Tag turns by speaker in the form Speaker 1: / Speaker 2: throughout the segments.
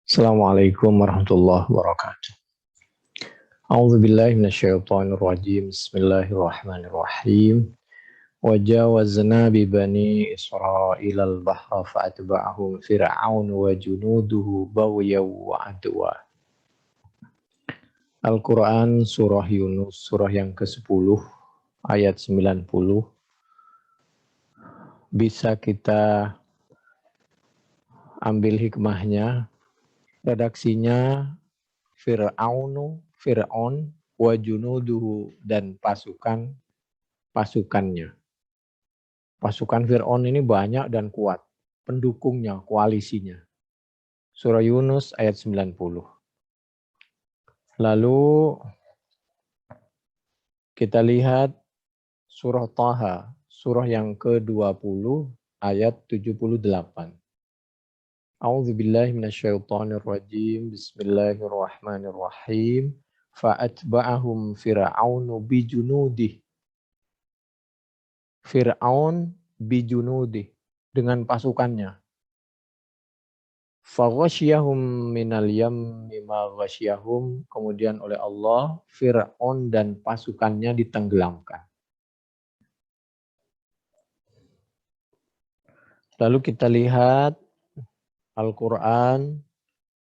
Speaker 1: Assalamualaikum warahmatullahi wabarakatuh. A'udzu billahi minasyaitonir rajim. Bismillahirrahmanirrahim. Wa jawazna bi bani Israil al-bahra fa'atba'ahum fir'aun wa junuduhu baghyan wa adwa. Al-Quran Surah Yunus, surah yang ke-10, ayat 90. Bisa kita ambil hikmahnya, redaksinya Fir'aun, wa junuduhu, dan pasukannya. Pasukan Fir'aun ini banyak dan kuat. Pendukungnya, koalisinya. Surah Yunus ayat 90. Lalu kita lihat surah Taha, surah yang ke-20 ayat 78. A'udzubillahi minasyaitonirrajim. Bismillahirrahmanirrahim. Fa'atba'ahum fir'aunu bijunudih. Fir'aun bijunudih, dengan pasukannya. Faghasyiyahum minal yammi ma ghasyiyahum, kemudian oleh Allah Fir'aun dan pasukannya ditenggelamkan. Lalu kita lihat Al-Quran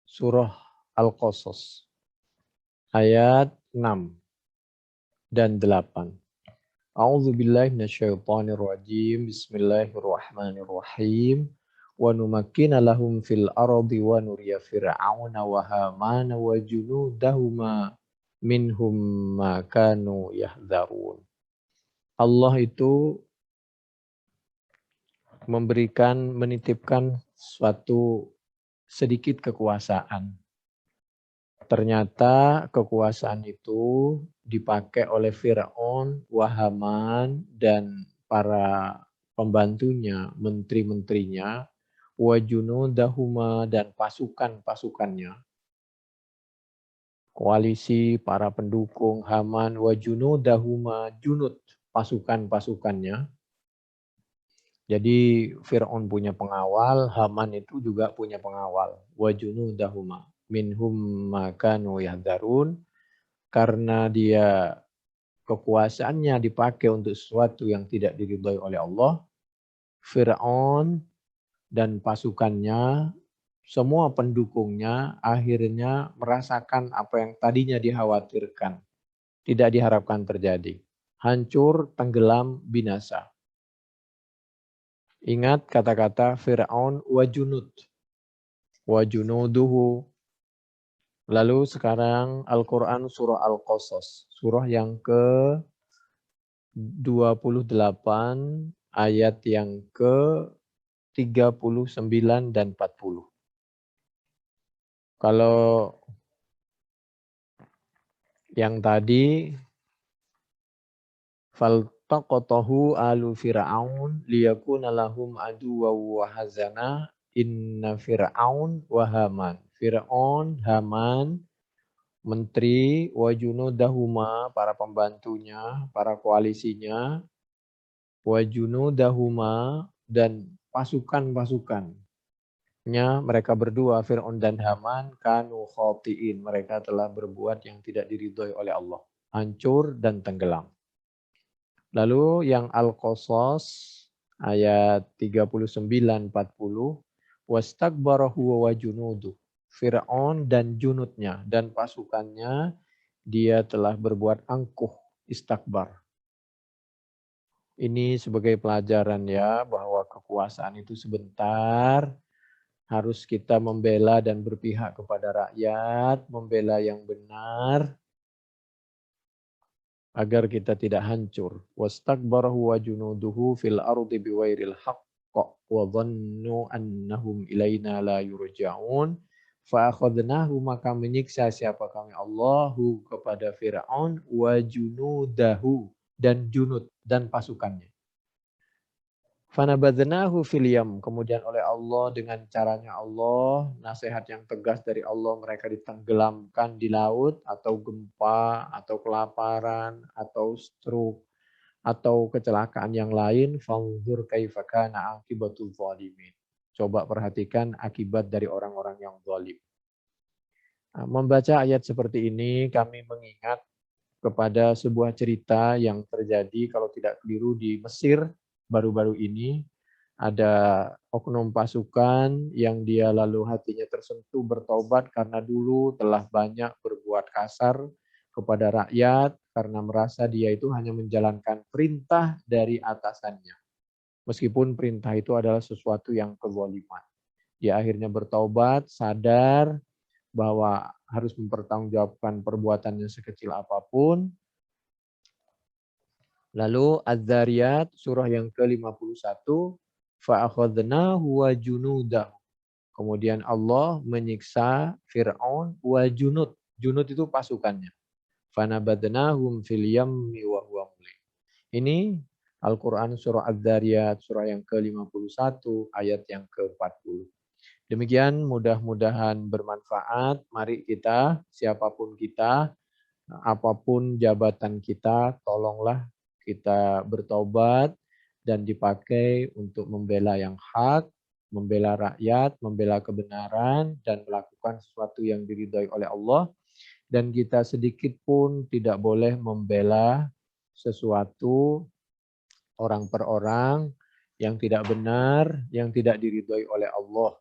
Speaker 1: surah Al-Qasas ayat 6 dan 8. A'udzubillahi minasyaitonirrajim. Bismillahirrahmanirrahim. Wa numakkina lahum fil ardi wa nuriya fir'auna wa hamana wa junudahuma minhum ma kanu yahdharun. Allah itu menitipkan suatu sedikit kekuasaan. Ternyata kekuasaan itu dipakai oleh Fir'aun, Haman, dan para pembantunya, menteri-menterinya, wa junudahuma, dan pasukan-pasukannya. Koalisi para pendukung Haman, wa junudahuma, junud, pasukan-pasukannya. Jadi Fir'aun punya pengawal, Haman itu juga punya pengawal, wa junudahuma minhum makanu yahdharun, karena dia kekuasaannya dipakai untuk sesuatu yang tidak diridhai oleh Allah. Fir'aun dan pasukannya, semua pendukungnya akhirnya merasakan apa yang tadinya dikhawatirkan, tidak diharapkan terjadi. Hancur, tenggelam, binasa. Ingat kata-kata Fir'aun wa junuduhu. Lalu sekarang Al-Quran surah Al-Qasas, surah yang ke-28 ayat yang ke-39 dan 40. Kalau yang tadi faltaqatahu alu fir'aun liyakuna lahum aduwwan wa hazana inna fir'aun wa haman. Fir'aun, Haman, menteri, wa junudahuma, para pembantunya, para koalisinya, wa junudahuma, dan pasukan-pasukannya, mereka berdua, Fir'aun dan Haman, kanu khati'in, mereka telah berbuat yang tidak diridhoi oleh Allah, hancur dan tenggelam. Lalu yang Al-Qasas ayat 39-40, wastakbara huwa wa junuduh. Fir'aun dan junudnya dan pasukannya, dia telah berbuat angkuh, istakbar. Ini sebagai pelajaran ya, bahwa kekuasaan itu sebentar, harus kita membela dan berpihak kepada rakyat, membela yang benar, agar kita tidak hancur. Wastakbarahu wa junuduhu fil ardi biwairil haqq wa dhannu annahum ilaina la yurja'un. Fa'akhadnahu, maka menyiksa siapa kami Allahu kepada Fir'aun, wa junudahu, dan junud dan pasukannya. Fanabadnahu fil yam, kemudian oleh Allah dengan caranya Allah, nasihat yang tegas dari Allah, mereka ditenggelamkan di laut, atau gempa, atau kelaparan, atau stroke, atau kecelakaan yang lain. Fanzur kaifa kana akibatul zalimin. Coba perhatikan akibat dari orang-orang yang zalim. Membaca ayat seperti ini kami mengingat kepada sebuah cerita yang terjadi kalau tidak keliru di Mesir baru-baru ini. Ada oknum pasukan yang dia lalu hatinya tersentuh bertobat karena dulu telah banyak berbuat kasar kepada rakyat karena merasa dia itu hanya menjalankan perintah dari atasannya. Meskipun perintah itu adalah sesuatu yang kezaliman. Dia akhirnya bertobat, sadar bahwa harus mempertanggungjawabkan perbuatannya sekecil apapun. Lalu Az-Zariyat surah yang ke-51, fa'akhadnahu wa junudahu. Kemudian Allah menyiksa Fir'aun wa junud. Junud itu pasukannya. Fanabadnahum fil yammi wa huwa mulim. Ini Al-Quran surah Az-Zariyat surah yang ke-51 ayat yang ke-40. Demikian mudah-mudahan bermanfaat. Mari kita, siapapun kita, apapun jabatan kita, tolonglah kita bertobat dan dipakai untuk membela yang hak, membela rakyat, membela kebenaran, dan melakukan sesuatu yang diridhoi oleh Allah. Dan kita sedikit pun tidak boleh membela sesuatu orang per orang yang tidak benar, yang tidak diridhoi oleh Allah.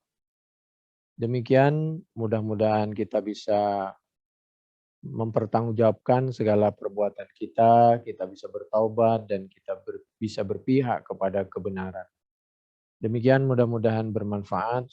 Speaker 1: Demikian mudah-mudahan kita bisa mempertanggungjawabkan segala perbuatan kita bisa bertaubat dan kita bisa berpihak kepada kebenaran. Demikian mudah-mudahan bermanfaat.